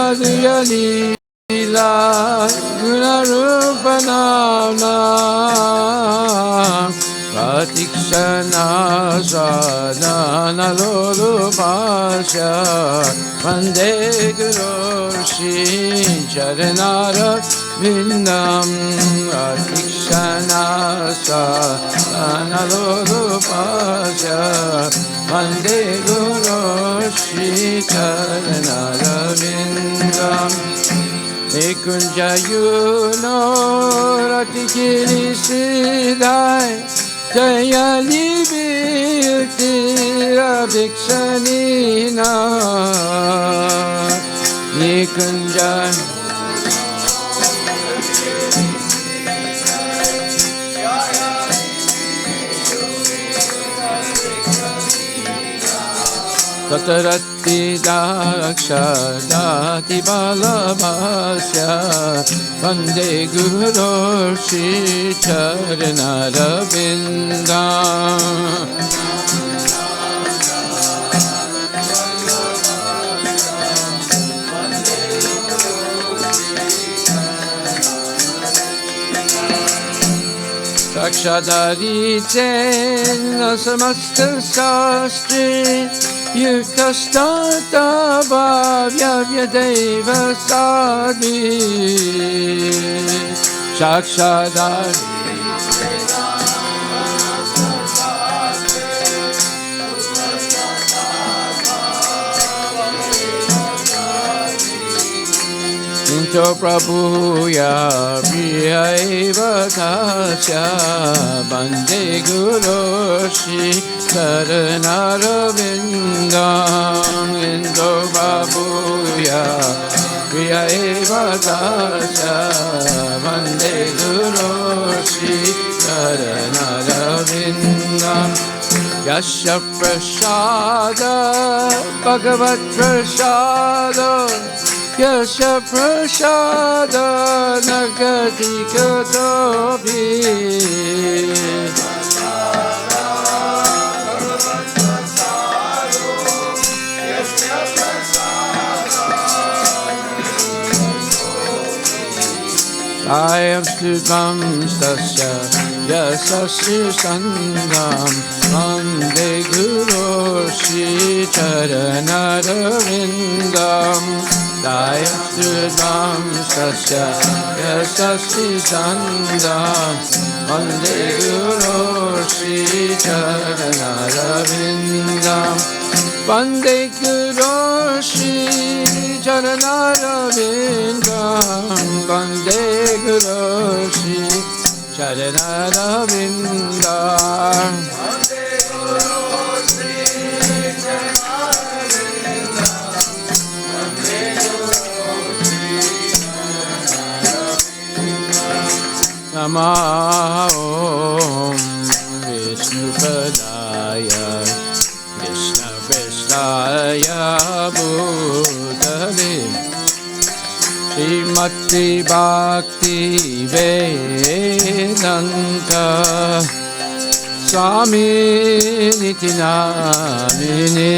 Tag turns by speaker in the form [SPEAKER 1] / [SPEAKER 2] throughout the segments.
[SPEAKER 1] madhurya lila gunarupa nama Karthik sadhana lolupasya Vande Guru Shri Charanara Vindam Karthik sadhana lolupasya Vande Guru Shri Charanara Vindam Nikunja yuno ratikiri siddhai Jaya libirtira bhikshanina Nikunja Tatarati dakshadati balabhasya Vande Guru Shri Charanara Vindam Dakshadari tena samasta sastri Yukastata bhavya vyadeva sadhi Shakshadari Into prabhuya priya eva tasya Vande Guru Shri Charanara Vindam Into prabhuya priya eva tasya Vande Guru Shri Charanara Vindam Yasya prasada bhagavat prasada Yasya prasada nagati katobi Ayam stubam stasya yasasya sandam Vande Guru Shri Charanara Vindam Ayam stubam stasya yasasya sandam Vande Guru Shri Charanara Vindam Vande Guru Shri Charanara Vindam Vande Guru Shri Charanara Vindam Vande Guru Shri Charanara Vindam Vande Guru Shri Charanara Vindam Namah Om Vishnupadaya Krishna Krishnaya Bhutale Srimati Bhakti Vedanta Swami Niti Namine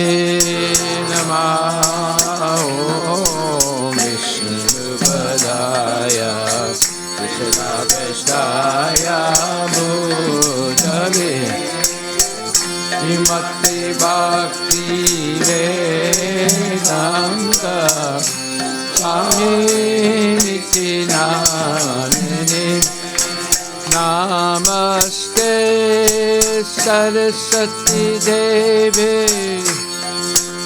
[SPEAKER 1] Namah Om Vishnupadaya Krishna Krishnaya Bhutale Srimati Bhakti Vedanta Swami Niti Namine Namaste Saraswati Devi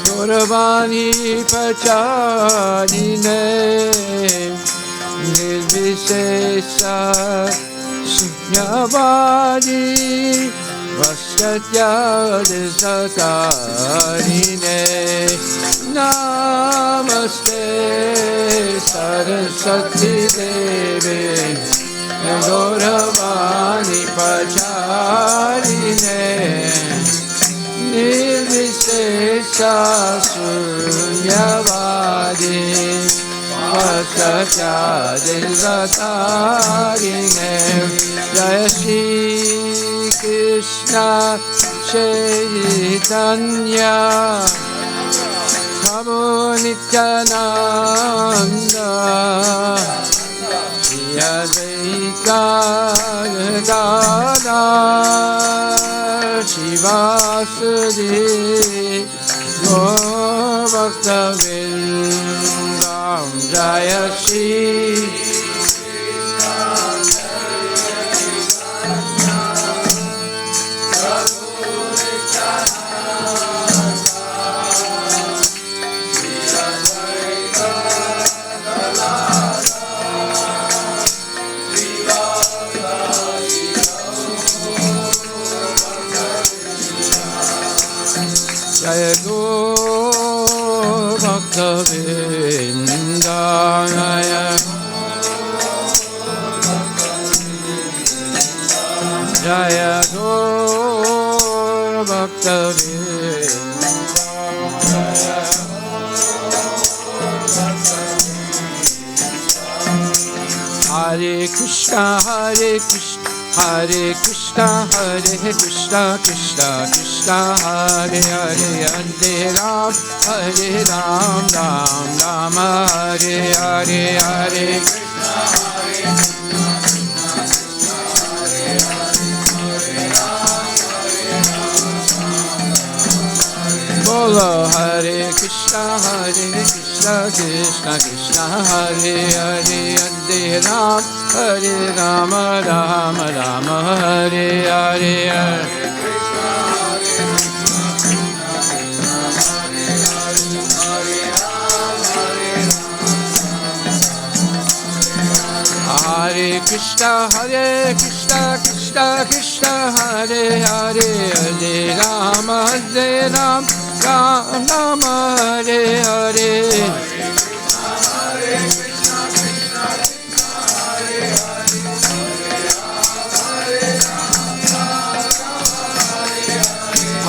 [SPEAKER 1] Gauravani Pacharine Nirvishesha Sunyavadi Vasyatya Desatarine Namaste Saraswati Devi Gauravani Pacharine Nirvishesha Sunyavadi Vasatya Desatarine Jaya Shri Krishna Chaitanya Prabhu Nityananda Jaya Shri Jaya Gaur Bhakta Vrinda Jaya Gaur Bhakta Vrinda Hare Krishna Hare Krishna Hare Krishna Hare Krishna Krishna Krishna Hare Hare Hare Ram Hare Ram Ram Ram Hare Hare Hare Krishna Hare Bolo Hare Krishna Krishna Krishna Hare Hare Hare Ram Hare Rama Rama Rama Hare Hare Hare Krishna Krishna Krishna Hare Hare Hare Rama Hare Ram Ram Rama Hare Hare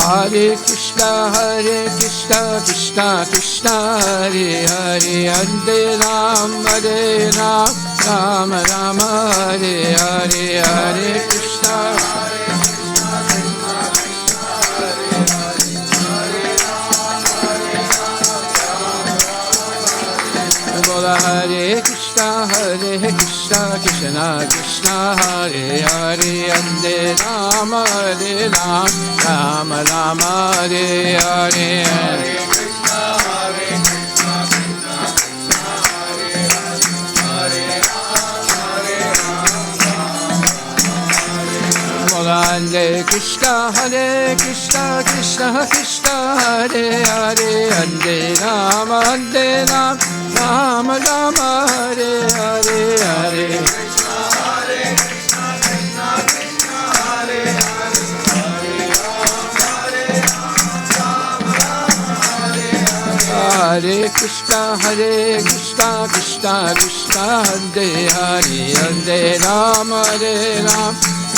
[SPEAKER 1] Hare Krishna Krishna Krishna Hare Hare Hare Ram Ram Rama Hare Hare Hare Krishna Hare Krishna Krishna Krishna Hare Hare Hare Rama Ram Rama Hare Hare Hare Krishna Hare Krishna Krishna Krishna Hare Hare Hare Rama Ram Rama Hare Hare Hare Krishna Krishna Hare Hare Krishna Krishna Krishna Hare Hare Hare Rama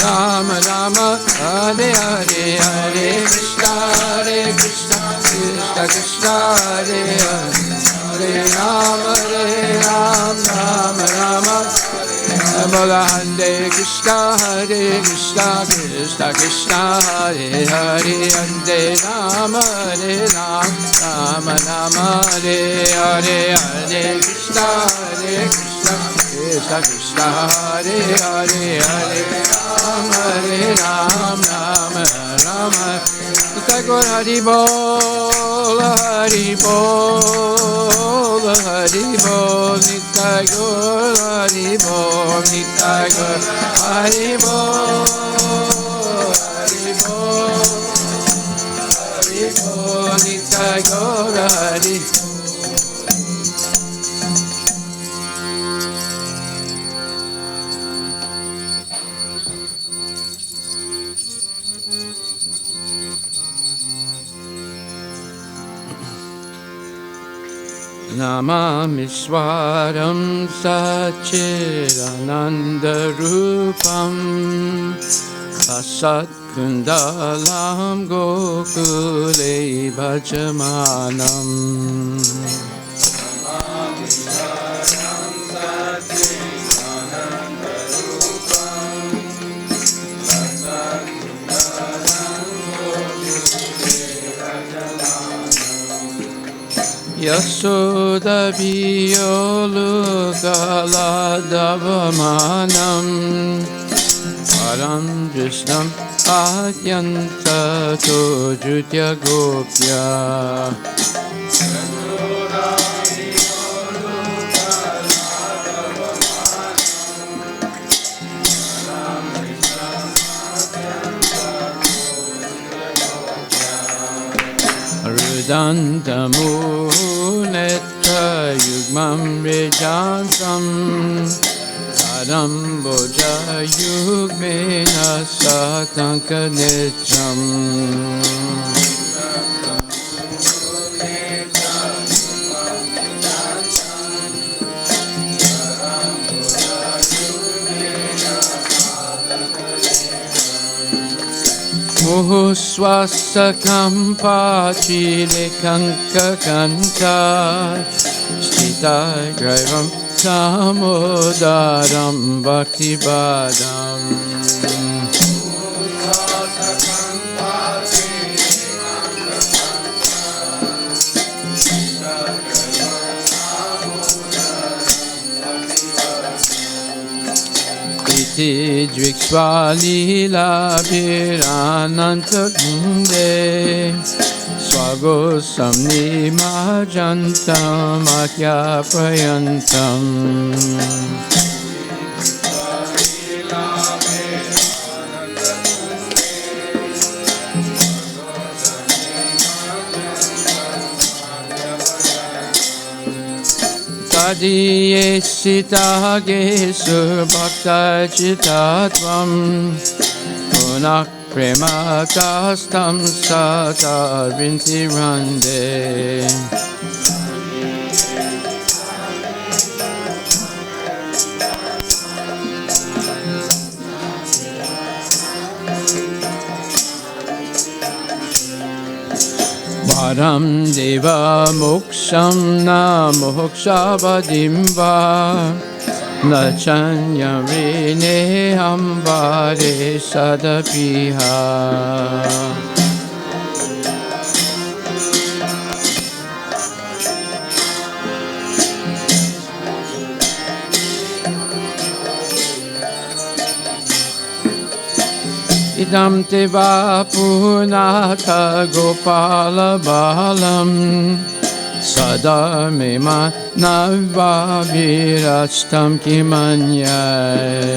[SPEAKER 1] Ram Rama Hare Hare Hare Krishna Krishna Krishna Hare Hare Rama Ram Rama Bola Hare Krishna Krishna Krishna Hare Hare Hare Rama Ram Rama Hare Hare Hare Krishna Krishna Krishna Hare Hare Hare Ram Rama Tagore Hari Bol Hari Bol Hari Bol Nitai Gaur Hari Bol Nitai Gaur Hari Bol Hari Bol Hari Bol Nitai Gaur Hari Namami Swaram Sachirananda Rupam Asat Kundalam Gokule Bhajamanam Namami Swaram Sachirananda Rupam Asat Kundalam Gokule Bhajamanam Yasoda Biyolu Galadavamanam Param Krishnam Adyanta Tojutya Gopya Yasoda Biyolu Udantamunetta yugmam rejansam Adamboja yugmena satanka netram Muhuswasakam pachile kanka kanta Stita graivam samodaram bhakti badam Iti dviksvalila birananta kunde Swagosam nimajantam akya prayantam Tadiyesitage bhakta chitatvam Punak prema kastam sata vinti rande Varam deva moksham na mokshavadim va Nachanya rene ambare sadapiha Idam teva punata gopala balam Sada mema nava virastam kimanyay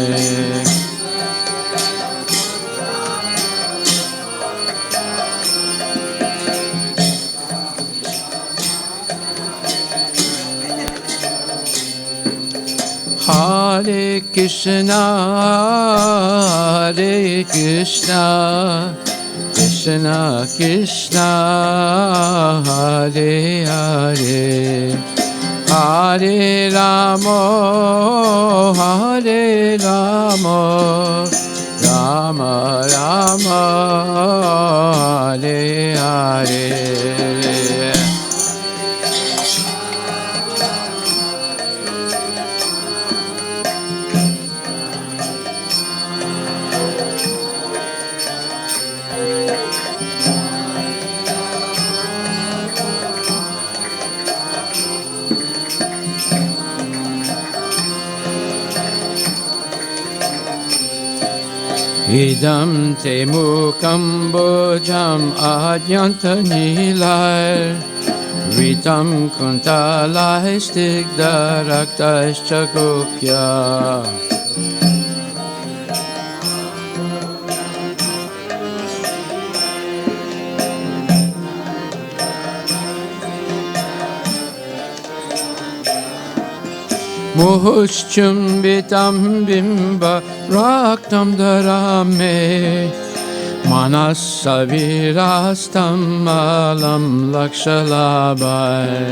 [SPEAKER 1] Hare Krishna, Hare Krishna, Krishna Krishna, Hare Hare, Hare Rama, Hare Rama, Rama Rama, Hare Hare. Idam te mukam bojam adyanta nilai Ritam kuntalai stigda raktaischa gopya Muhushchumbitam bimba raktam dharame Manasavirastam malam lakshalabai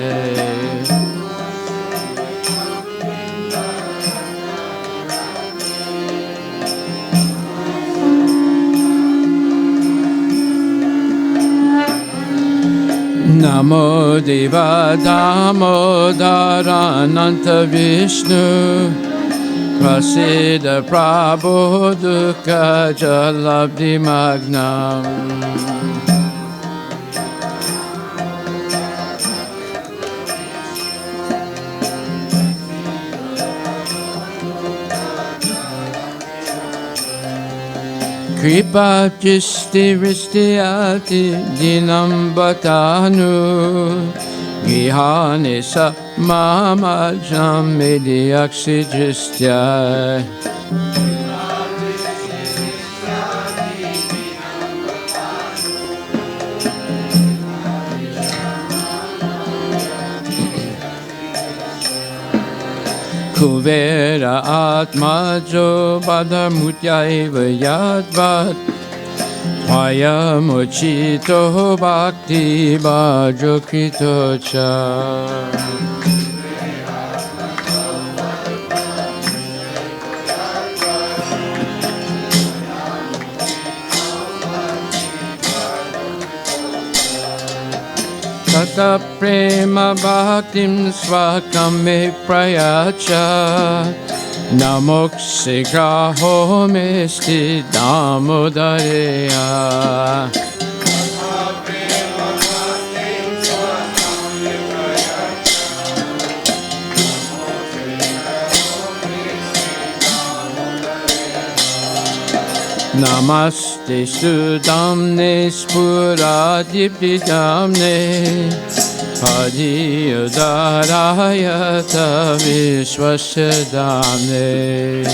[SPEAKER 1] Namo Deva Damodarananta Vishnu Prasida Prabhu Dukha Jalabdi Magnam Kripa Jisti Vristiati Dinam Bhatanu Gihanisa Mama Jamedi Akshijistya Kuvera Atmajo Badharmutyaiva Yadvat Paya Mochito Bhakti Bhajo Kritocha. Tata prema bhaktim svakam me prayacha Namoksigraho mesti damodareya. Namaste Sudamne Spuradipidamne Padiyudarayata Vishwasadamne.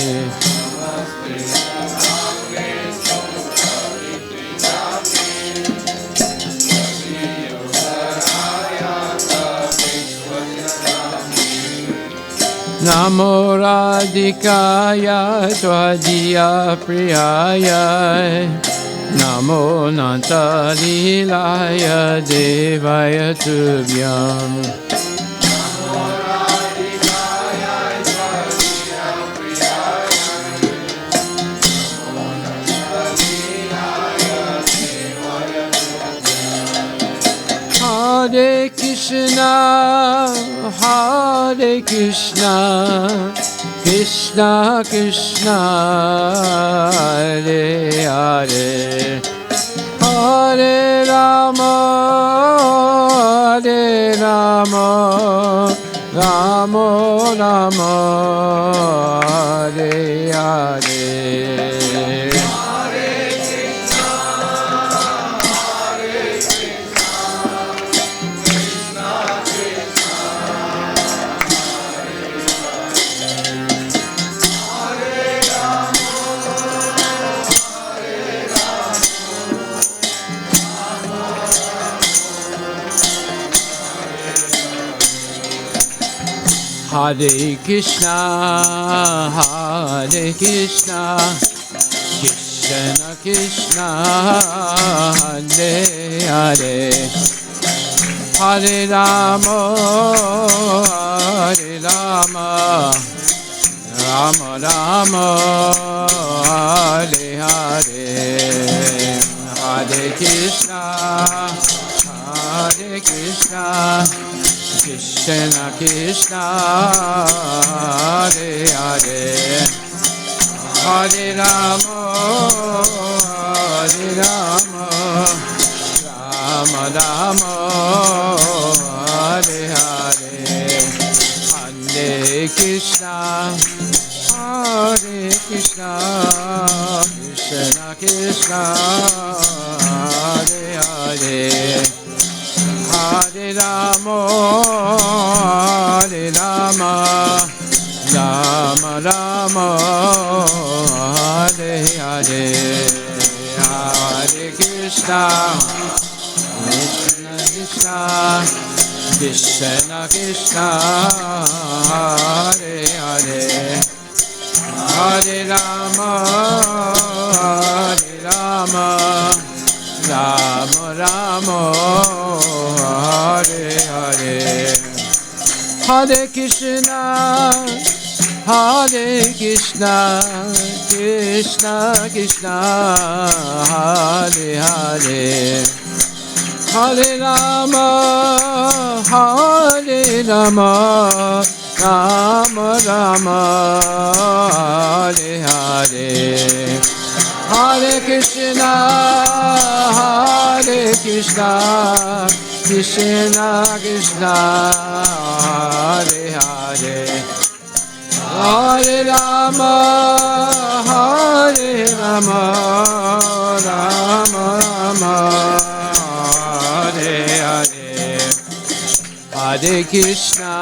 [SPEAKER 1] Namo Radhikaya Tvadiya Priyaya Namo Nantalilaya Devaya Tubhyam. Hare Krishna, Hare Krishna, Krishna Krishna, Hare Hare, Hare Rama, Hare Rama, Rama Rama, Hare Hare. Hare Krishna, Hare Krishna, Krishna Krishna, Hare Hare, Hare Rama, Hare Rama, Rama Rama, Hare Hare, Hare Krishna, Hare Krishna, Krishna Krishna, Hare Hare, Hare Rama, Hare Rama, Rama Rama, Hare Hare, Hare Krishna, Hare Krishna, Krishna Krishna, Hare Hare, Hare Rama, Hare Rama, Rama Rama, Hare Hare, Hare Krishna, Krishna Krishna, Krishna Krishna, Hare Hare, Hare Rama, Hare Rama, Rama Rama, Hare Hare, Hare Krishna, Hare Krishna, Krishna Krishna, Hare Hare, Hare Rama, Hare Rama, Rama Rama, Hare Hare, Hare Krishna, Hare Krishna, Krishna Krishna, Hare Hare, Hare Rama, Hare Rama, Rama Rama, Hare Hare, Hare Krishna,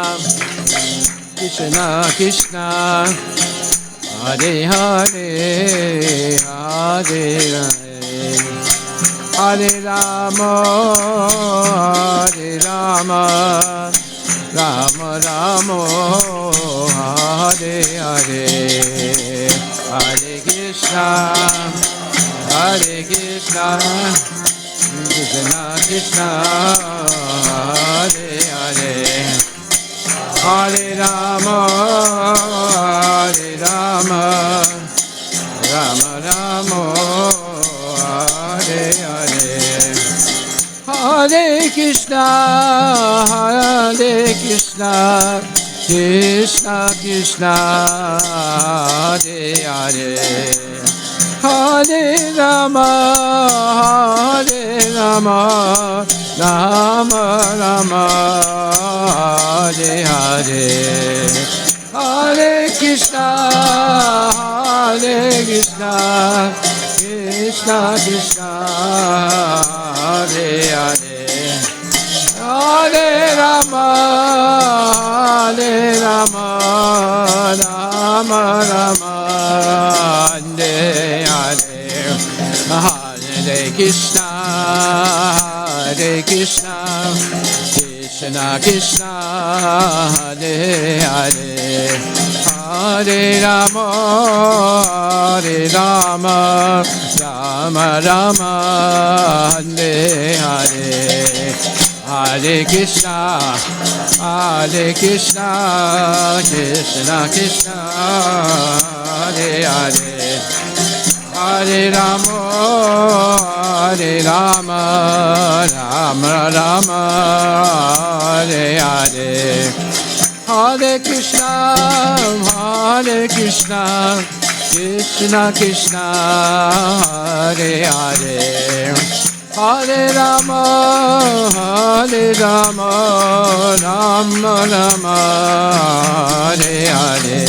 [SPEAKER 1] Krishna Krishna, Hare Hare, Hare Hare, Hare Rama, Hare Rama, Rama Rama, Hare Hare Krishna Hare Krishna Krishna Krishna Hare Hare Hare Rama Hare Rama Rama Rama Hare Hare Hare Krishna Krishna Krishna Hare Hare Hare Rama Rama Rama Hare Hare Hare Krishna Krishna Krishna Hare Hare Hare Rama Rama Rama Hare Hare Hare Krishna Krishna Krishna Hare Hare Hare Rama Rama Rama Hare Hare Hare Krishna Krishna Krishna Hare Hare Hare Rama Rama Rama Hare Hare Hare Krishna Krishna Krishna Hare Hare Hare Rama Rama Rama Hare Hare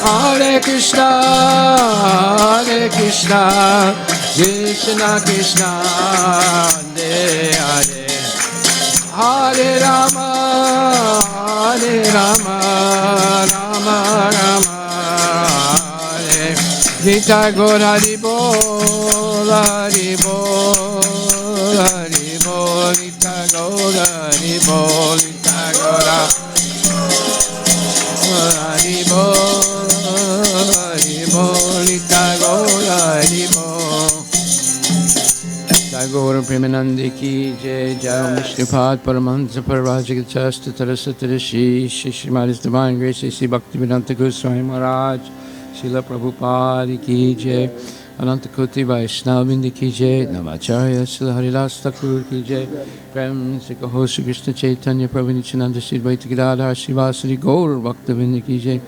[SPEAKER 1] Hare Krishna Krishna Krishna Hare Hare Hare Rama Rama Rama Hare Gita Gaur Hari Bol Hari Bol Hari Bol Gita Gaur Hari Bol Gita Gaur Hari Bol Hari Bol Gita Gaur Hari Bol Tagore Premanandi ki jai jai Mishripad Paramahansa Parvajagachasta Tarasatarashi Shishimari's Divine Grace Sri Bhaktivedanta Goswami Maharaj Srila Prabhupada ki jai Ananta Koti Vaishnavindi ki jai Namacharya Srila Haridas Thakur ki jai Prem Sri Kaho Sri Krishna Chaitanya Prabhu Nityananda Sri Advaita Gadadhar Srivasari Gaur Bhaktivinoda ki jai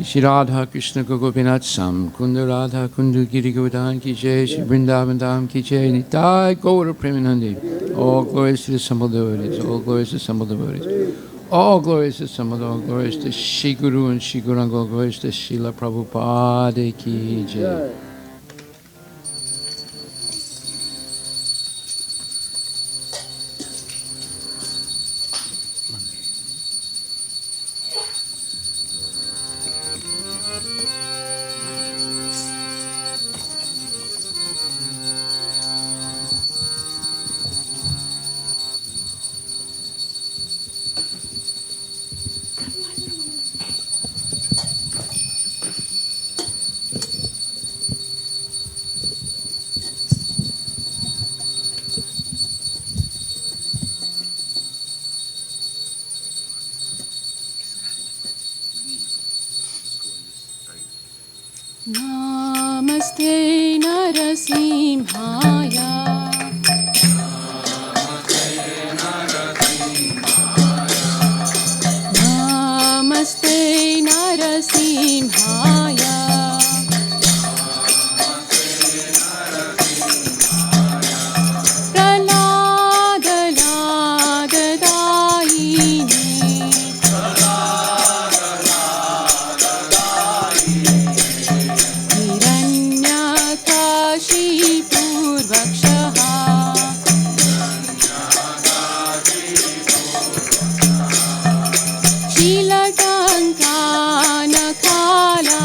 [SPEAKER 1] Shri Radha Krishna Gopinath Sam Kundu Radha Kundu Giri Govardhan ki jai Shri Vrindavan Dham ki jai Nitai Gaura Premanandi. All glories to the assembled devotees, all glories to the assembled devotees, all glories to the assembled, all glories to Shri Guru and Shri Guranga, all glories to Srila Prabhupada ki jai.
[SPEAKER 2] Namaste Narasimhaya Namaste Narasimhaya Pralada Ladadayini Shila Tankana Kala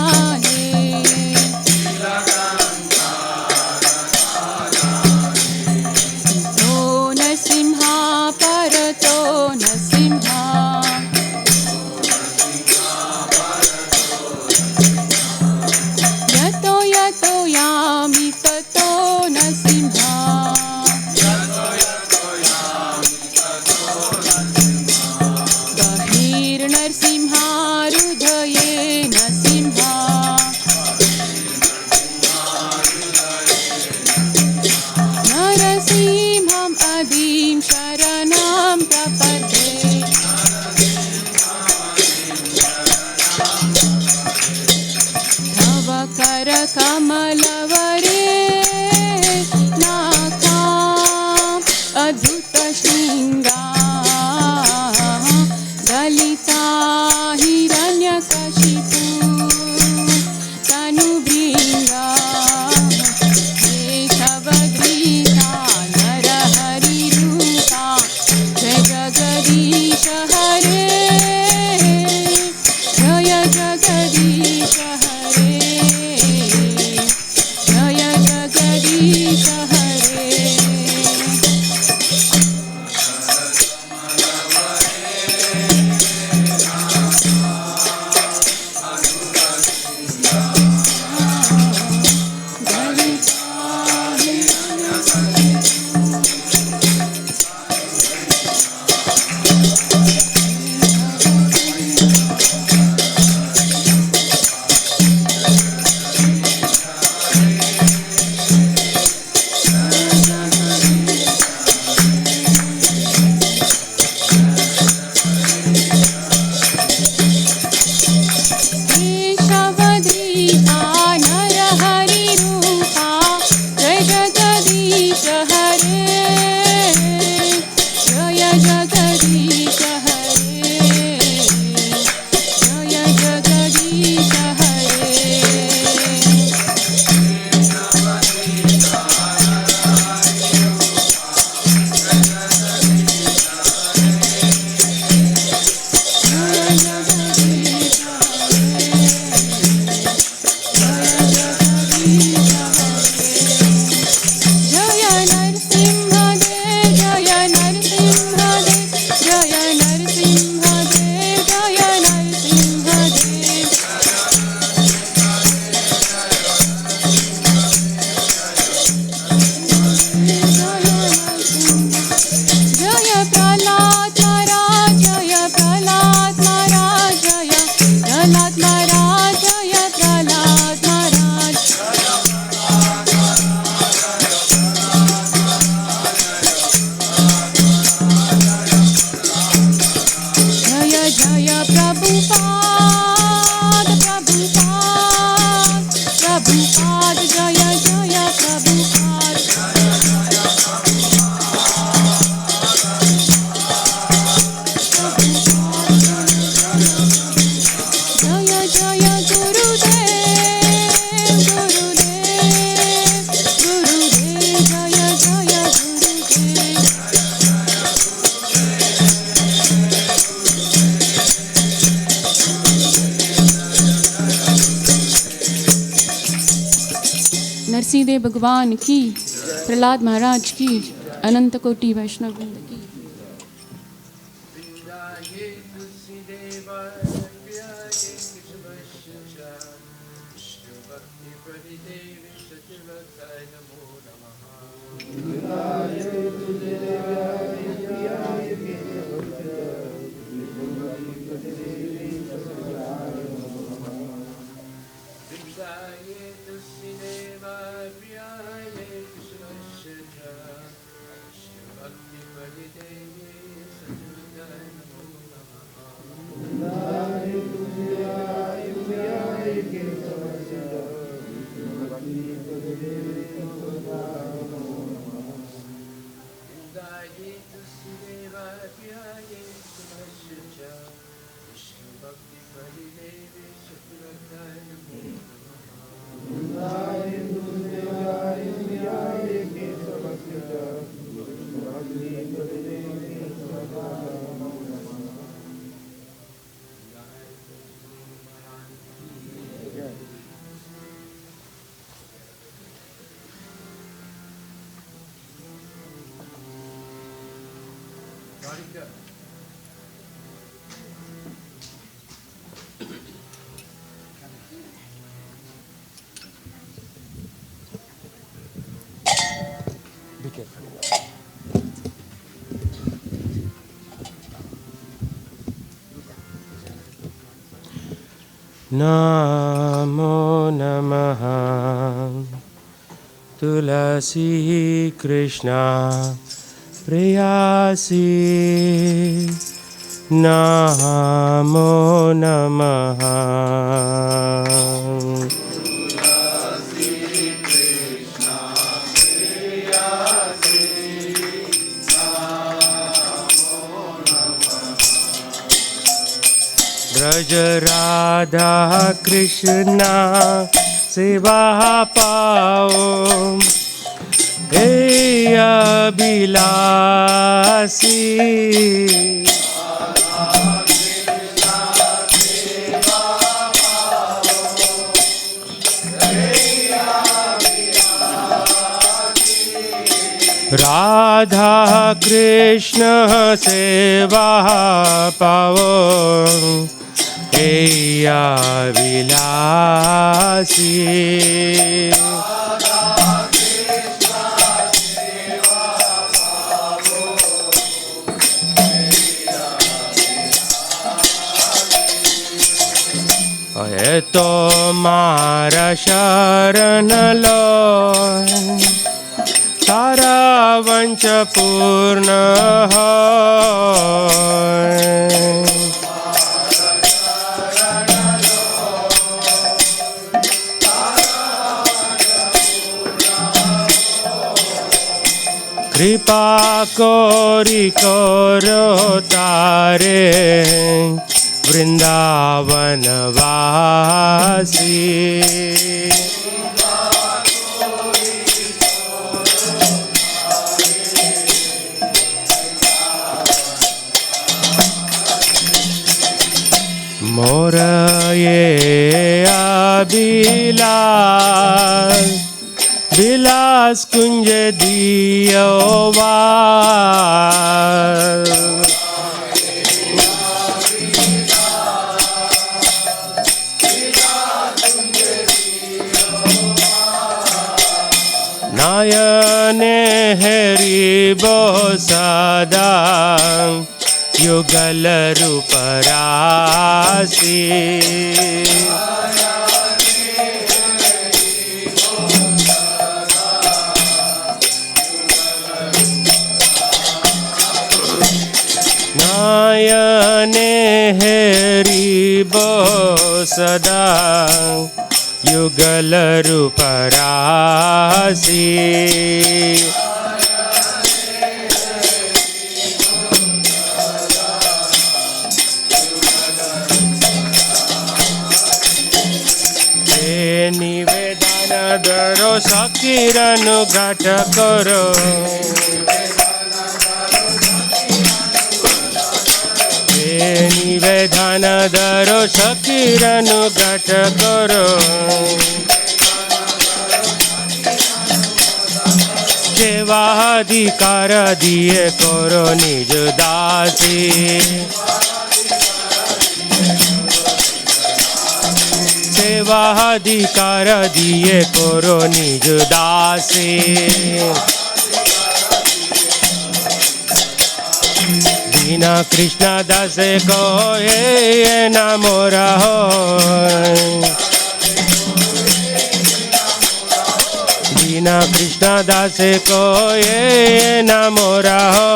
[SPEAKER 2] Narasimhadeva भगवान की, प्रहलाद महाराज की, अनंत कोटि वैष्णव वृंद की।
[SPEAKER 3] Namo Namaha Tulasi Krishna Priyasi Namo Namaha Braj Radha Krishna Seva Pao Hey Abhilasi Radha Krishna Seva Pao Hey Abhilasi Hai to mara sharan lo Tara vancha purna hai Kripa kori koro tare Vrindavan vasi Mora ye abhilas Vilas kunj diyo vas Nayane heri bo sada Yugal ruparasi Nayane heri bo sada Yugal ruparasi Nivedana daro sakiranu gata koro Nivedana daro sakiranu gata koro सेवा अधिकार दिए करो निज दासी सेवा अधिकार दिए करो निज दासी बिना कृष्ण दास को ये न मोरा हो बिना कृष्ण दास को ये न मोरा हो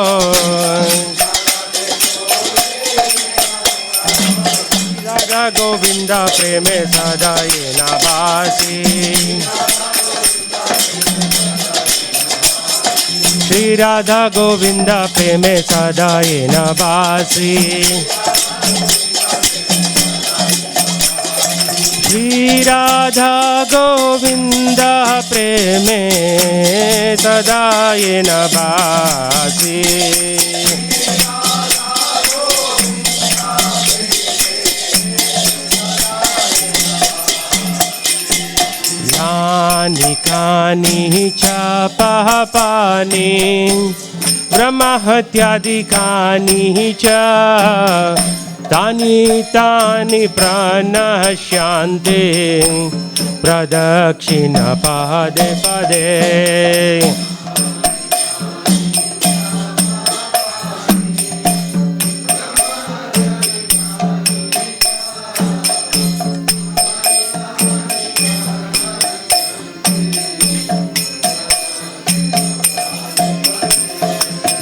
[SPEAKER 3] राधा गोविंद प्रेम सदा ये न बासी श्री राधा गोविंद प्रेम सदा ये न बासी श्री राधा गोविंद प्रेम सदा ये न बासी यानि कानि च पापानि ब्रह्महत्यादिकानि च तानि तानि प्रणश्यन्ते प्रदक्षिण पदे पदे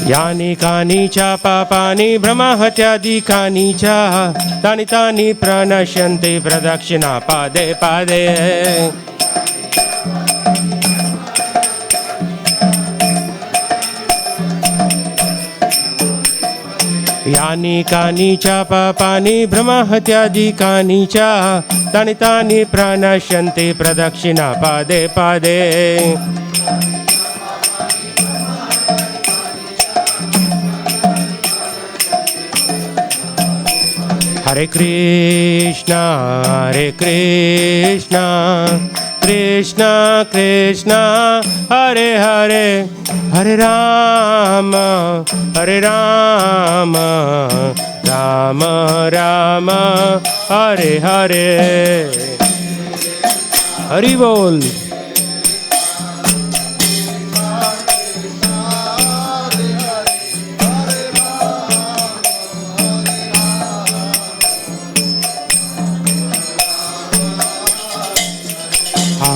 [SPEAKER 3] यानि कानि च पापानि ब्रह्महत्यादिकानि च तानि तानि प्रणश्यन्ते प्रदक्षिणा पदे पदे यानि कानि च पापानि ब्रह्महत्यादिकानि च तानि तानि प्रणश्यन्ते प्रदक्षिणा पदे पदे Hare Krishna, Krishna Krishna, Hare Hare, Hare Rama, Rama Rama, Hare Hare. Hari Bol.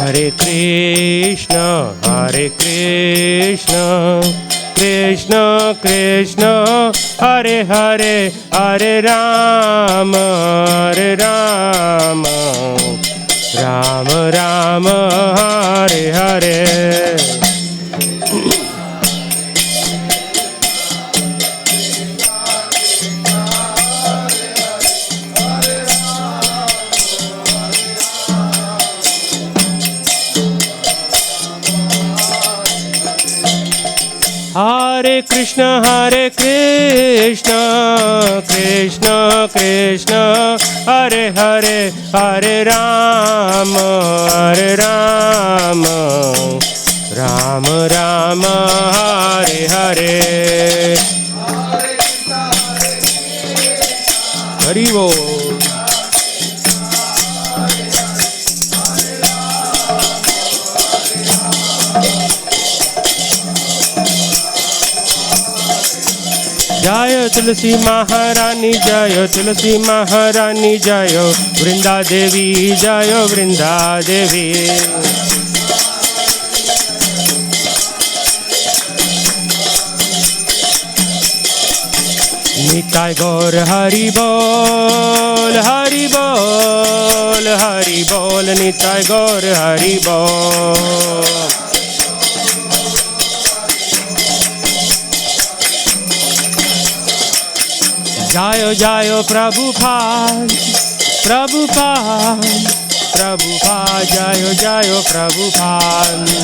[SPEAKER 3] Hare Krishna, Krishna Krishna, Hare Hare, Hare Rama, Rama Rama, Hare Hare. Hare Krishna, Krishna Krishna, Hare Hare, Hare Rama, Rama Rama, Hare Hare. Hari Bol. जय तुलसी महारानी जय तुलसी महारानी जय वृंदा देवी जय वृंदा देवी निताय गौर हरि बोल हरि बोल हरि बोल निताय गौर हरि बोल जायो जायो प्रभुपाद प्रभुपाद प्रभुपाद जायो जायो Prabhupada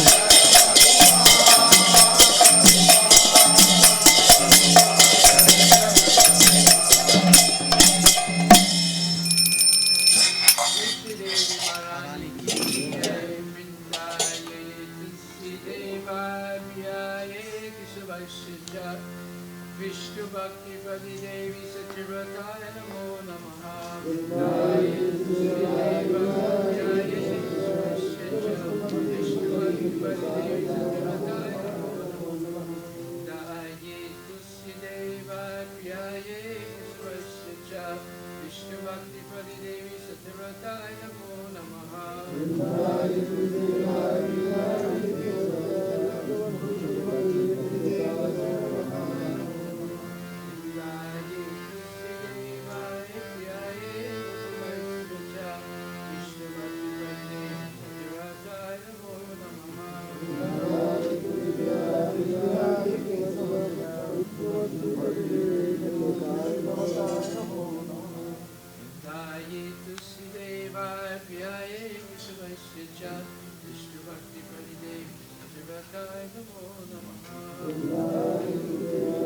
[SPEAKER 1] Vrindaye Tulsi Deva Vyaye Vishnu Bhakti Padi Devi Satyavrataya Namo Namaha. Vrindaye Tusideva Jaya Saraswasya Vishnu Bhakti Padi Devi Satyavrataya Namo Namaha. Vrindaye Tusideva Jaya Saraswasya Vishnu Bhakti Padi Devi Satyavrataya Namo Namaha. Vrindaye Tusideva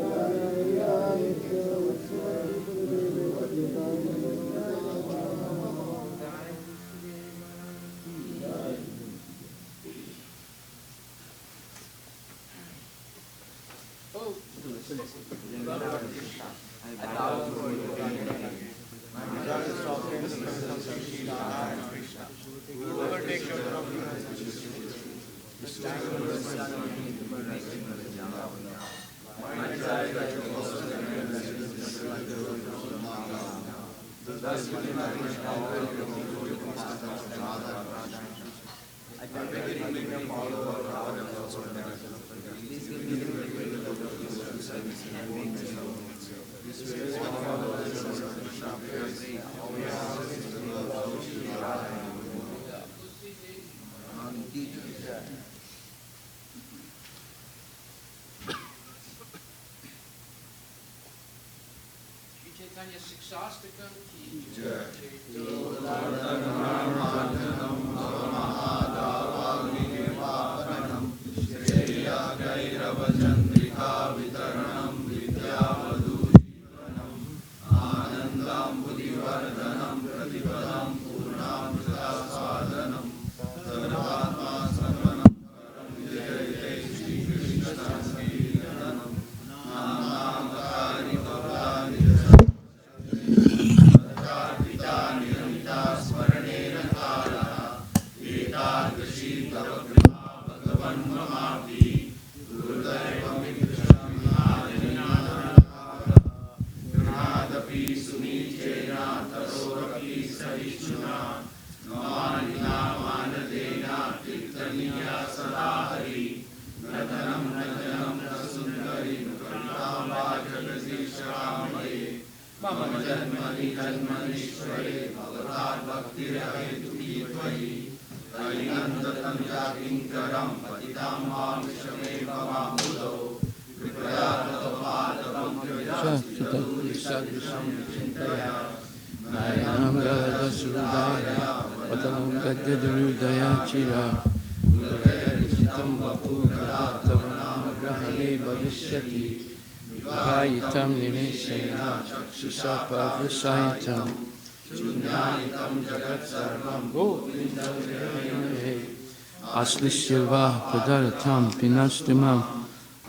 [SPEAKER 1] Aslishiva Padaratam Pinastimam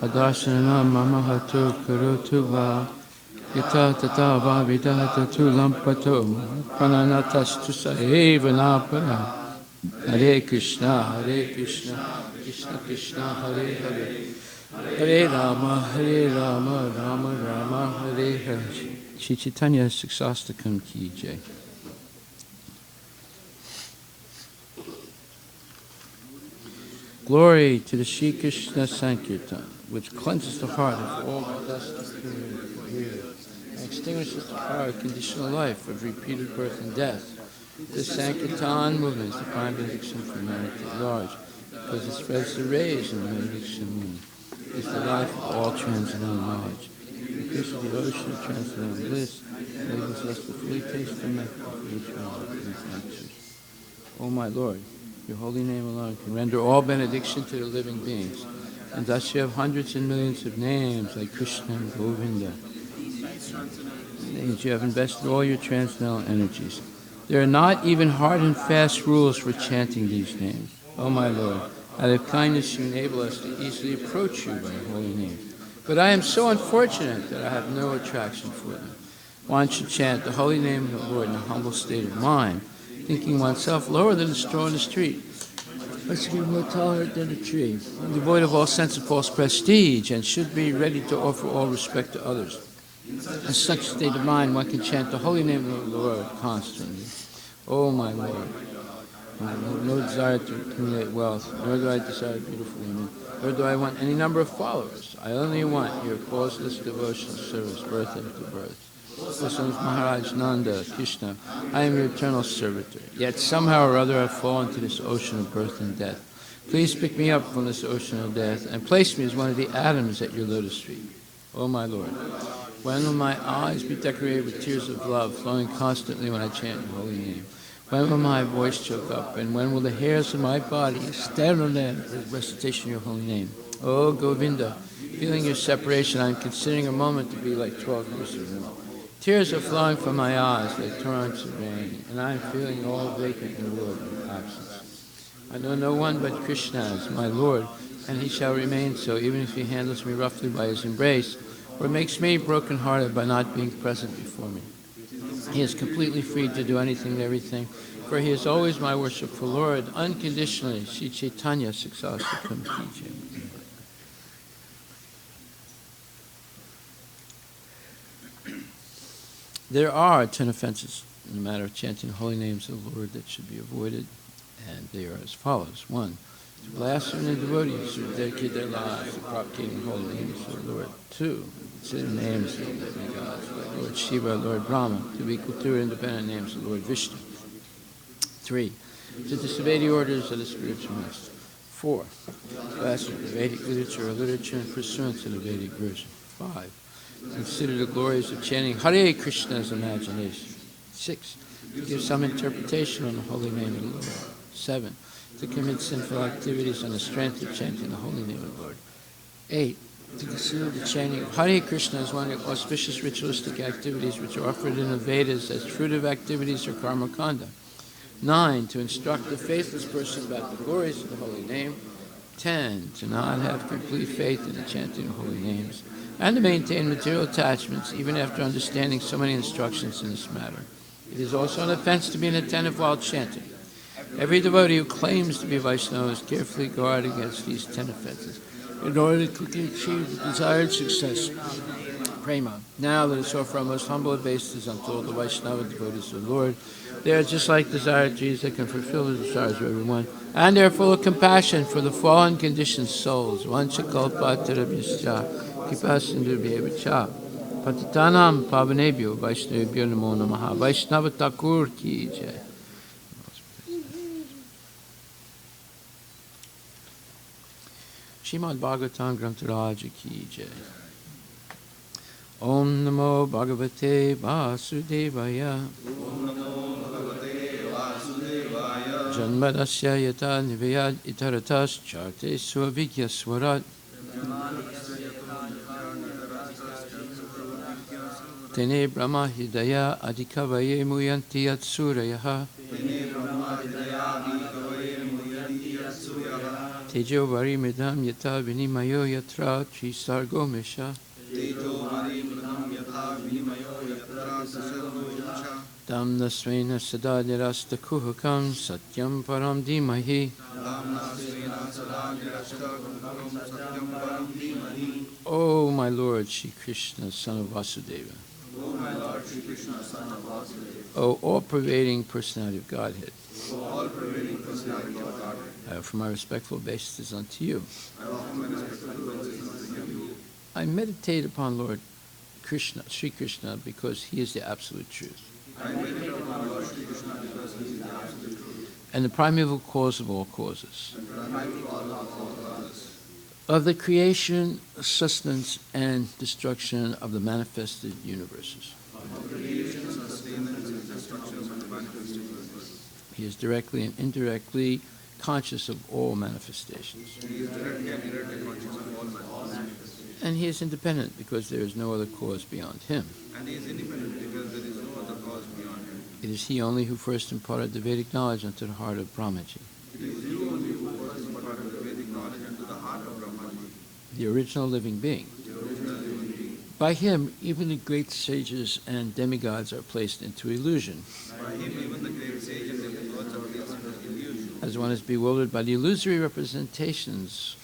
[SPEAKER 1] Adarsanam Mamahatu Kurutuva Yata Tata Vavidata Tulampato Prananatas Eva Napara Hare Krishna Krishna Krishna Hare Hare Hare Rama Rama Rama Hare Hare. Shri Chaitanya Siksastakam Ki Jai. Glory to the Shri Krishna Sankirtan, which cleanses the heart of all the dust of fear and extinguishes the fire of conditional life of repeated birth and death. This Sankirtan movement is the prime benediction for humanity at large, because it spreads the rays in the benediction moon. It is the life of all transcendental knowledge. It increases the ocean of transcendental bliss, and enables us to fully taste the nectar for each one of these nectars. O my Lord, your holy name alone can render all benediction to the living beings. And thus you have hundreds and millions of names like Krishna and Govinda. Names you have invested all your transcendental energies. There are not even hard and fast rules for chanting these names. O my Lord, out of kindness you enable us to easily approach you by your holy name. But I am so unfortunate that I have no attraction for them. One should chant the holy name of the Lord in a humble state of mind, thinking oneself lower than a straw in the street. One should be more tolerant than a tree, and devoid of all sense of false prestige, and should be ready to offer all respect to others. In such a state of mind, one can chant the holy name of the Lord constantly. Oh, my Lord, I have no desire to accumulate wealth, nor do I desire beautiful women, nor do I want any number of followers. I only want your causeless devotion, service, birth after birth. O son of Maharaj Nanda, Krishna, I am your eternal servitor. Yet somehow or other I fall into this ocean of birth and death. Please pick me up from this ocean of death and place me as one of the atoms at your lotus feet. O my Lord, when will my eyes be decorated with tears of love, flowing constantly when I chant your holy name? When will my voice choke up, and when will the hairs of my body stand on end for the recitation of your holy name? O Govinda, feeling your separation, I am considering a moment to be like 12 years ago. Tears are flowing from my eyes like torrents of rain, and I am feeling all vacant in the world of absence. I know no one but Krishna as my Lord, and he shall remain so, even if he handles me roughly by his embrace, or makes me broken-hearted by not being present before me. He is completely free to do anything and everything, for he is always my worshipful Lord, unconditionally. Shri Chaitanya Siksastakam Kijai. There are 10 offenses in the matter of chanting holy names of the Lord that should be avoided, and they are as follows. 1. To blaspheme the devotees who dedicate their lives to propagating holy names of the Lord. 2. Consider names of the living gods, like Lord Shiva, Lord Brahma, to be culture-independent names of Lord Vishnu. 3. To disobey the orders of the spiritual master. 4. Blaspheme the Vedic literature or literature in pursuance of the Vedic version. 5. Consider the glories of chanting Hare Krishna as imagination. 6. To give some interpretation on the holy name of the Lord. 7. To commit sinful activities on the strength of chanting the holy name of the Lord. 8. To consider the chanting of Hare Krishna as one of the auspicious ritualistic activities which are offered in the Vedas as fruitive activities or karma kanda. 9. To instruct the faithless person about the glories of the holy name. 10. To not have complete faith in the chanting of holy names, and to maintain material attachments even after understanding so many instructions in this matter. It is also an offense to be inattentive while chanting. Every devotee who claims to be Vaishnava is carefully guarded against these 10 offenses in order to quickly achieve the desired success. Prema. Now let us offer our most humble obeisances unto all the Vaishnava devotees of the Lord. They are just like desired trees that can fulfill the desires of everyone, and they are full of compassion for the fallen conditioned souls. Vanchakalpa tarabhyascha Kipasindubhya cha Patitanam Pavanebhyo Vaishnavibhyo Namo Namaha. Vaishnava Thakur ki jai. Srimad Bhagavatam Grantharaja ki jai. Om Namo Bhagavate Vasudevaya. Janmadasya yata nivayad itaratas charte suavigya swarat. Tene Brahma Hidaya Adhikavaye Muyanti Yatsurayaha. Tejo Varimidam Yata Vinimayo Yatra Trisargo Misha. Dam Nasvena Sada Nirasta Kuhakam Satyam Param Dimahi. O my Lord Shri Krishna, son of Vasudeva.
[SPEAKER 4] O my Lord Shri Krishna, son of Vasudeva.
[SPEAKER 1] O all-pervading personality of Godhead.
[SPEAKER 4] O all-pervading personality of Godhead.
[SPEAKER 1] I offer my respectful obeisances unto you.
[SPEAKER 4] I offer my respectful obeisances unto you.
[SPEAKER 1] I meditate upon Lord Krishna, Sri Krishna, because he is the absolute truth.
[SPEAKER 4] I meditate upon Lord Shri Krishna because he is the absolute truth.
[SPEAKER 1] And the primeval cause of all causes.
[SPEAKER 4] And the primeval cause of all causes.
[SPEAKER 1] Of the creation, sustenance, and destruction of the manifested universes.
[SPEAKER 4] Of the creation, sustenance, and destruction of the manifested universes.
[SPEAKER 1] He is directly and indirectly conscious of all manifestations.
[SPEAKER 4] He is directly and indirectly conscious of all manifestations.
[SPEAKER 1] And he is independent because there is no other cause beyond him.
[SPEAKER 4] And he is independent because there is no other cause beyond him.
[SPEAKER 1] It is he only who first imparted the Vedic knowledge into the heart of Brahmaji.
[SPEAKER 4] It is he only who first imparted the Vedic knowledge into the heart of Brahmaji.
[SPEAKER 1] The original living being.
[SPEAKER 4] The original
[SPEAKER 1] By him, even the great sages and demigods are placed into illusion.
[SPEAKER 4] By him, even the great sage and demigods are placed into illusion.
[SPEAKER 1] As one is bewildered by the illusory representations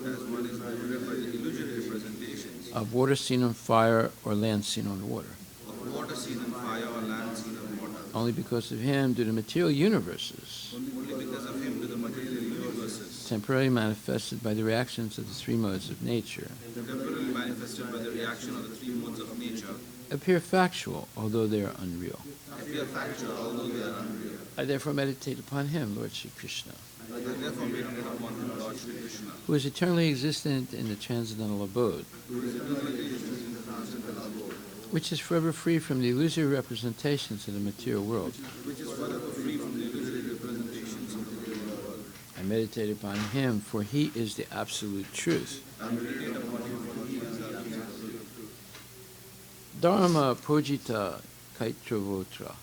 [SPEAKER 4] As one is bewildered by the illusory representations
[SPEAKER 1] of water seen on fire or land seen on water.
[SPEAKER 4] of water seen on fire or land seen on water.
[SPEAKER 1] Only because of him do the material universes,
[SPEAKER 4] Only because of him do the material universes,
[SPEAKER 1] temporarily manifested by the reactions of the three modes of nature,
[SPEAKER 4] temporarily manifested by the reaction of the three modes of nature,
[SPEAKER 1] appear factual, although they are unreal.
[SPEAKER 4] appear factual, although they are unreal.
[SPEAKER 1] I therefore meditate upon him, Lord Shri Krishna,
[SPEAKER 4] I therefore meditate upon him, Lord Shri Krishna,
[SPEAKER 1] who is eternally existent in the transcendental abode,
[SPEAKER 4] who is eternally existent in the transcendental abode,
[SPEAKER 1] which is forever free from the illusory representations of the material world.
[SPEAKER 4] which is forever free from the illusory representations of the material world.
[SPEAKER 1] I meditate upon him, for he is the absolute truth.
[SPEAKER 4] I meditate upon him, for he is the absolute truth.
[SPEAKER 1] Dharma pujita kaitravatra,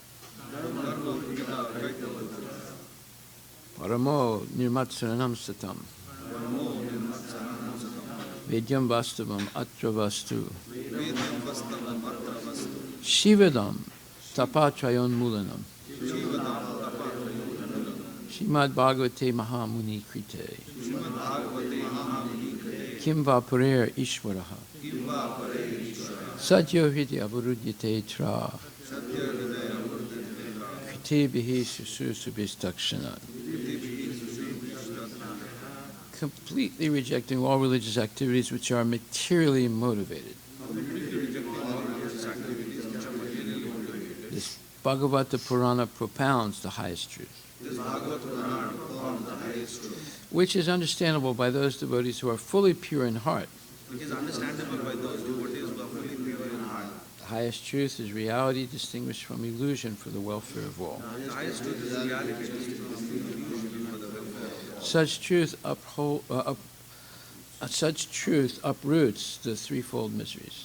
[SPEAKER 1] paramo nirmatsaranam satam, vedyam vastavam atra vastu,
[SPEAKER 4] Vedam vastavam atra vastu,
[SPEAKER 1] shivadam tapatrayon mulanam,
[SPEAKER 4] Shivadam tapatrayonulam,
[SPEAKER 1] Shrimad Bhagavate Mahamuni Krite,
[SPEAKER 4] Srimad Bhagavate Mahamuni Krite,
[SPEAKER 1] Kim Vapurer Ishvaraha,
[SPEAKER 4] Kimva Pare Ishvara,
[SPEAKER 1] Satyo Hridya Avurudyate Tra,
[SPEAKER 4] Satya Hridaya Murtite,
[SPEAKER 1] Krite Bihi Sususubhistakshana. Completely rejecting all religious activities which are materially motivated. This Bhagavata Purana propounds the highest truth,
[SPEAKER 4] This Bhagavad Purana performs the highest truth,
[SPEAKER 1] which is understandable by those devotees who are fully pure in heart.
[SPEAKER 4] which is understandable by those devotees who are fully pure in heart.
[SPEAKER 1] The highest truth is reality distinguished from illusion for the welfare of all.
[SPEAKER 4] The highest truth is reality distinguished from illusion for the welfare of all.
[SPEAKER 1] Such truth uproots the threefold miseries.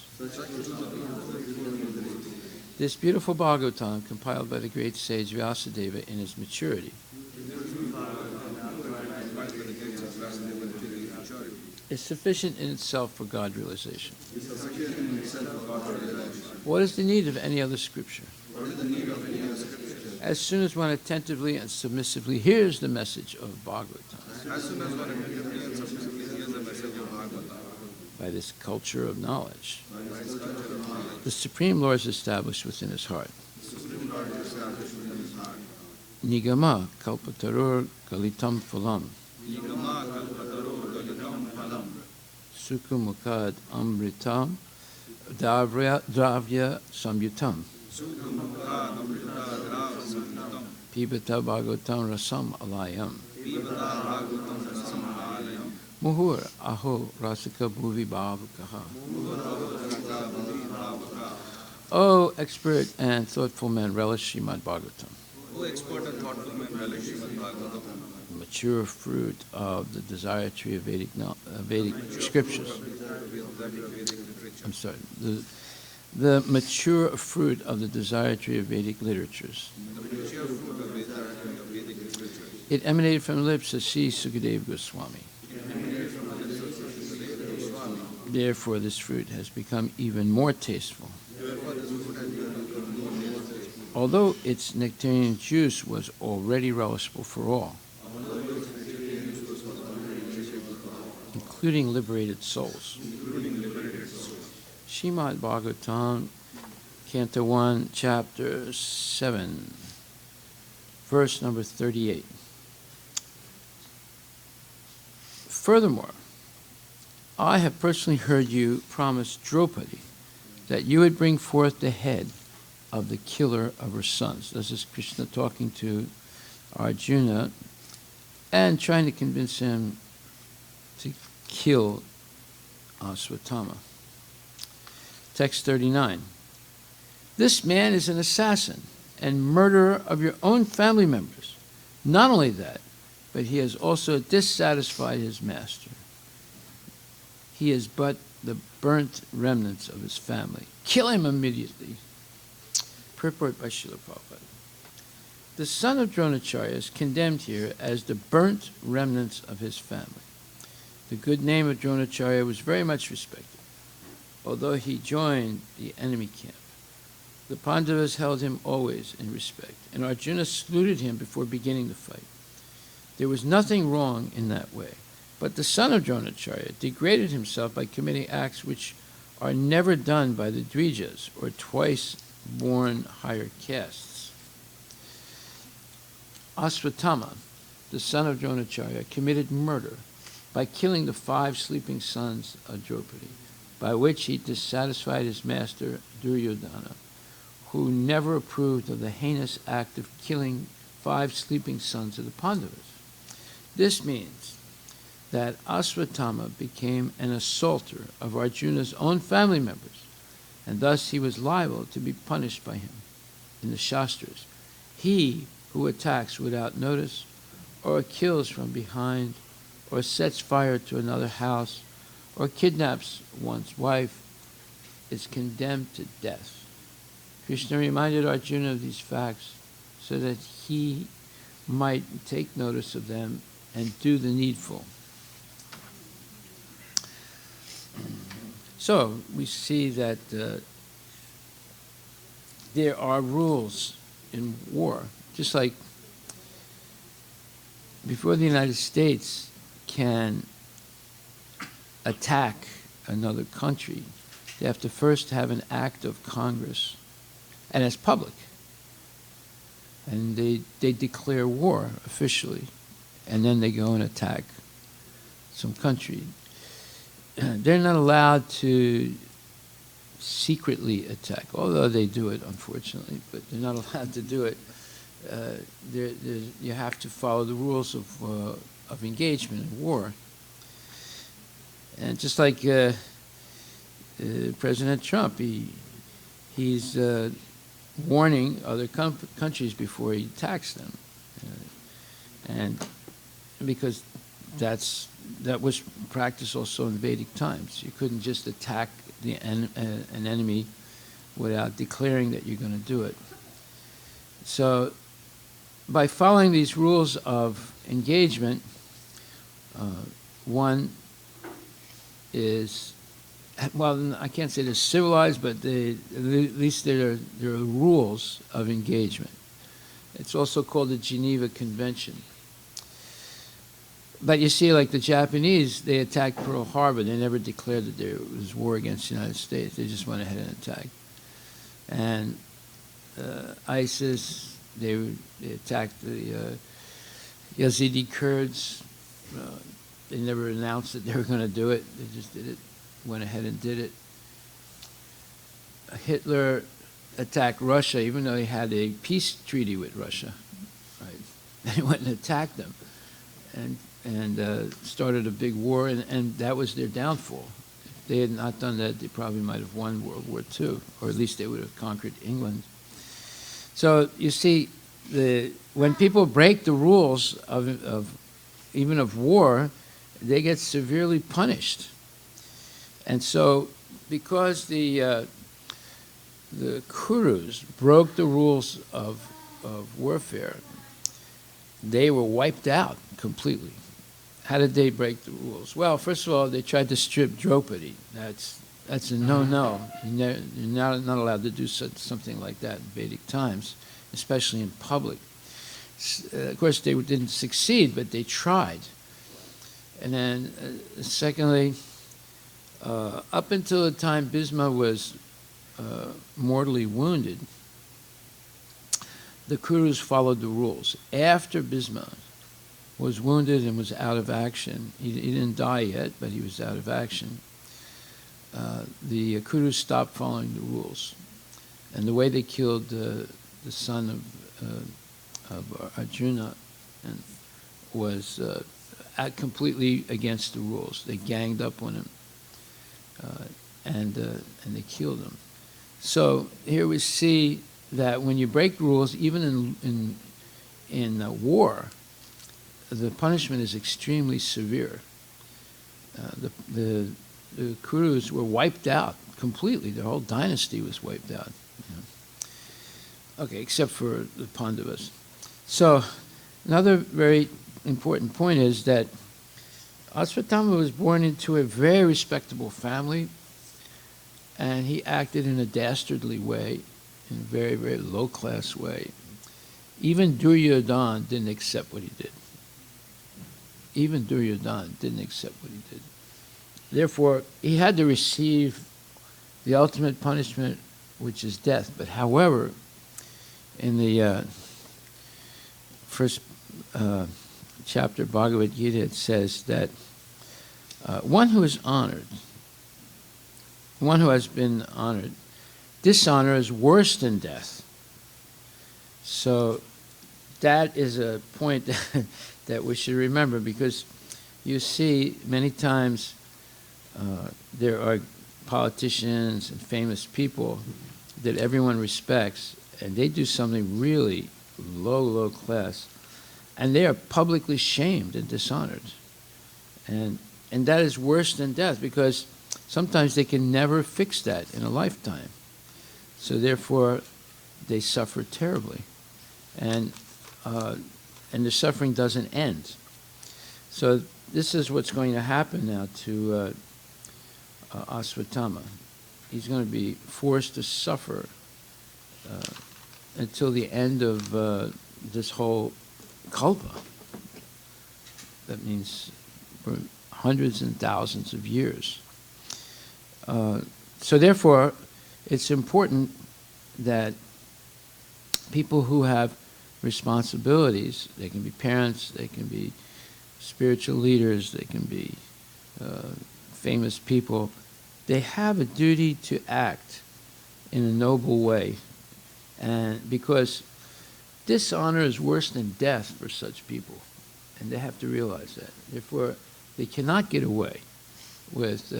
[SPEAKER 1] This beautiful Bhagavatam, compiled by the great sage Vyasadeva in his maturity, is sufficient in itself for God realization. What is the need of any other scripture? As soon as one attentively and submissively hears the message of Bhagavatam,
[SPEAKER 4] As soon as one attentively and submissively hears the message of Bhagavatam,
[SPEAKER 1] by this culture of knowledge, the Supreme Lord is established within his heart. Nigama kalpatarur kalitam phalam,
[SPEAKER 4] Nigama kalpataro galitam phalam,
[SPEAKER 1] sukumukad amritam dravya samyutam,
[SPEAKER 4] Sukhamukha amrita drava samhitam,
[SPEAKER 1] pibata bhagavatam rasam alayam,
[SPEAKER 4] Pibata Bhagavatam rasam alayam,
[SPEAKER 1] muhur aho rasika bhuvi bhavakaha. O expert and thoughtful men, relish Srimad Bhagavatam,
[SPEAKER 4] O expert and thoughtful men, relish Srimad Bhagavatam,
[SPEAKER 1] the mature fruit of the desire tree of Vedic scriptures. I'm sorry, the mature fruit of the desire tree of Vedic literatures.
[SPEAKER 4] the mature fruit of Vedic literature.
[SPEAKER 1] It emanated from the lips of Sri Sukadeva Goswami. Therefore, this fruit has become even more tasteful. Although its nectarian juice was already relishable for all, including liberated souls. Srimad Bhagavatam, Canto 1, Chapter 7, verse number 38. Furthermore, I have personally heard you promise Draupadi that you would bring forth the head of the killer of her sons. This is Krishna talking to Arjuna and trying to convince him to kill Aswatthama. Text 39. This man is an assassin and murderer of your own family members. Not only that, but he has also dissatisfied his master. He is but the burnt remnants of his family. Kill him immediately. Purport by Srila Prabhupada. The son of Dronacharya is condemned here as the burnt remnants of his family. The good name of Dronacharya was very much respected. although he joined the enemy camp. The Pandavas held him always in respect, and Arjuna saluted him before beginning the fight. There was nothing wrong in that way, but the son of Dronacharya degraded himself by committing acts which are never done by the Dvijas, or twice-born higher castes. Asvatthama, the son of Dronacharya, committed murder by killing the 5 sleeping sons of Draupadi, by which he dissatisfied his master Duryodhana, who never approved of the heinous act of killing 5 sleeping sons of the Pandavas. This means that Asvatthama became an assaulter of Arjuna's own family members, and thus he was liable to be punished by him. In the Shastras, he who attacks without notice, or kills from behind, or sets fire to another house, or kidnaps one's wife, is condemned to death. Krishna reminded Arjuna of these facts so that he might take notice of them and do the needful. So we see that there are rules in war, just like before the United States can attack another country, they have to first have an act of Congress, and it's public. And they declare war officially, and then they go and attack some country. They're not allowed to secretly attack, although they do it, unfortunately, but they're not allowed to do it. You have to follow the rules of engagement in war. And just like President Trump, he's warning other countries before he attacks them, and because that was practiced also in Vedic times. You couldn't just attack an enemy without declaring that you're going to do it. So by following these rules of engagement, one is, well, I can't say they're civilized, but at least there are rules of engagement. It's also called the Geneva Convention. But you see, like the Japanese, they attacked Pearl Harbor. They never declared that there was war against the United States. They just went ahead and attacked. And ISIS, they attacked the Yazidi Kurds. They never announced that they were going to do it. They just did it, went ahead and did it. Hitler attacked Russia, even though he had a peace treaty with Russia. Right? He went and attacked them, and started a big war, and that was their downfall. If they had not done that, they probably might have won World War II, or at least they would have conquered England. So you see, when people break the rules of even of war, they get severely punished. And so, because the Kurus broke the rules of warfare, they were wiped out completely. How did they break the rules? Well, first of all, they tried to strip Draupadi. That's a no-no. You're not allowed to do something like that in Vedic times, especially in public. Of course, they didn't succeed, but they tried. And then, secondly, up until the time Bhisma was mortally wounded, the Kurus followed the rules. After Bhisma was wounded and was out of action, he didn't die yet, but he was out of action, the Kurus stopped following the rules. And the way they killed the son of Arjuna was completely against the rules. They ganged up on him, and they killed him. So here we see that when you break rules, even in war, the punishment is extremely severe. The Kurus were wiped out completely. Their whole dynasty was wiped out. Okay, except for the Pandavas. So another very important point is that Asvatthama was born into a very respectable family, and he acted in a dastardly way, in a very, very low-class way. Even Duryodhana didn't accept what he did. Even Duryodhana didn't accept what he did. Therefore, he had to receive the ultimate punishment, which is death. But however, in the first chapter of Bhagavad Gita, it says that one who is honored, one who has been honored, dishonor is worse than death. So that is a point that we should remember, because you see many times there are politicians and famous people that everyone respects, and they do something really low class, and they are publicly shamed and dishonored. And that is worse than death, because sometimes they can never fix that in a lifetime. So therefore, they suffer terribly. And the suffering doesn't end. So this is what's going to happen now to Asvatthama. He's going to be forced to suffer until the end of this whole kalpa. That means for hundreds and thousands of years. So therefore, it's important that people who have responsibilities, they can be parents, they can be spiritual leaders, they can be famous people, they have a duty to act in a noble way. And because dishonor is worse than death for such people, and they have to realize that. Therefore, they cannot get away with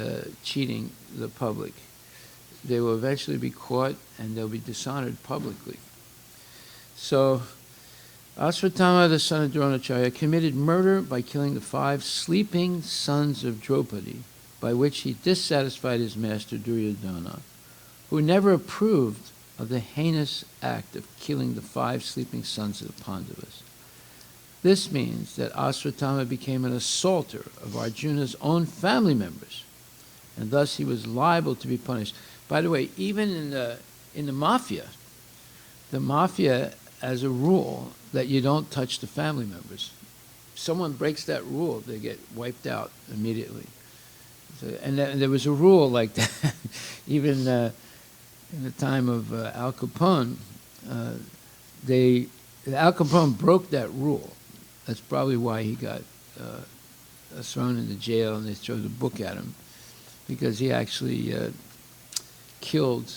[SPEAKER 1] cheating the public. They will eventually be caught, and they'll be dishonored publicly. So, Asvatthama, the son of Dronacharya, committed murder by killing the 5 sleeping sons of Draupadi, by which he dissatisfied his master Duryodhana, who never approved of the heinous act of killing the 5 sleeping sons of the Pandavas. This means that Asvatthama became an assaulter of Arjuna's own family members, and thus he was liable to be punished. By the way, even in the mafia has a rule that you don't touch the family members. If someone breaks that rule, they get wiped out immediately. So, and there was a rule like that. Even in the time of Al Capone, Al Capone broke that rule. That's probably why he got thrown into jail, and they threw the book at him, because he actually killed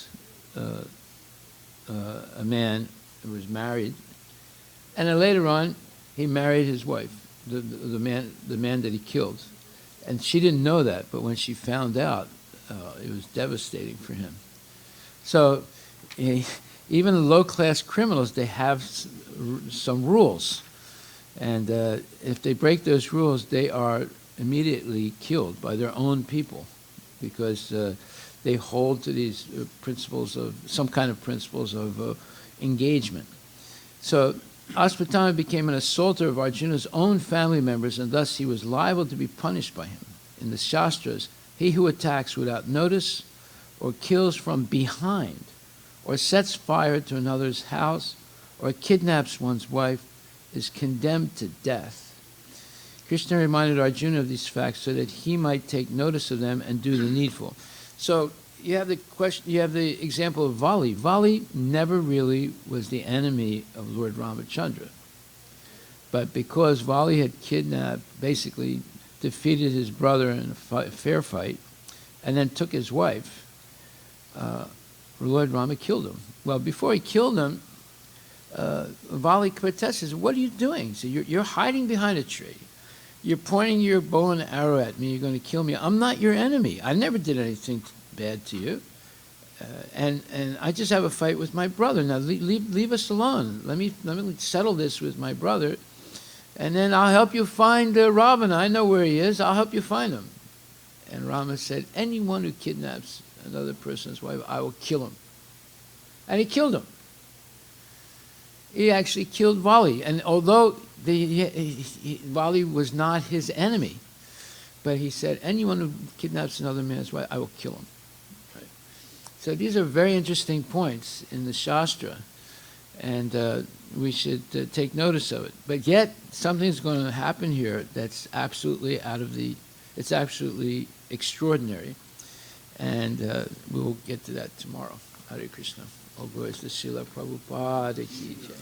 [SPEAKER 1] a man who was married, and then later on he married his wife, the man that he killed, and she didn't know that, but when she found out, it was devastating for him. So even the low-class criminals, they have some rules, and if they break those rules, they are immediately killed by their own people, because they hold to these principles of, some kind of principles of engagement. So Asvatthama became an assaulter of Arjuna's own family members, and thus he was liable to be punished by him. In the Shastras, he who attacks without notice, or kills from behind, or sets fire to another's house, or kidnaps one's wife, is condemned to death. Krishna reminded Arjuna of these facts so that he might take notice of them and do the needful. So you have the example of Vali. Vali never really was the enemy of Lord Ramachandra. But because Vali had kidnapped, basically defeated his brother in a fair fight, and then took his wife, Lord Rama killed him. Well, before he killed him, Vali protested, "What are you doing?" So you're hiding behind a tree. You're pointing your bow and arrow at me. You're going to kill me. I'm not your enemy. I never did anything bad to you. And I just have a fight with my brother. Now leave us alone. Let me settle this with my brother, and then I'll help you find Ravana. I know where he is. I'll help you find him. And Rama said, anyone who kidnaps another person's wife, I will kill him. And he killed him. He actually killed Vali. And although Vali was not his enemy, but he said, anyone who kidnaps another man's wife, I will kill him. Right? So these are very interesting points in the Shastra, and we should take notice of it. But yet, something's going to happen here that's absolutely it's absolutely extraordinary. And we'll get to that tomorrow. Hare Krishna. All glories to Srila Prabhupada ki jai.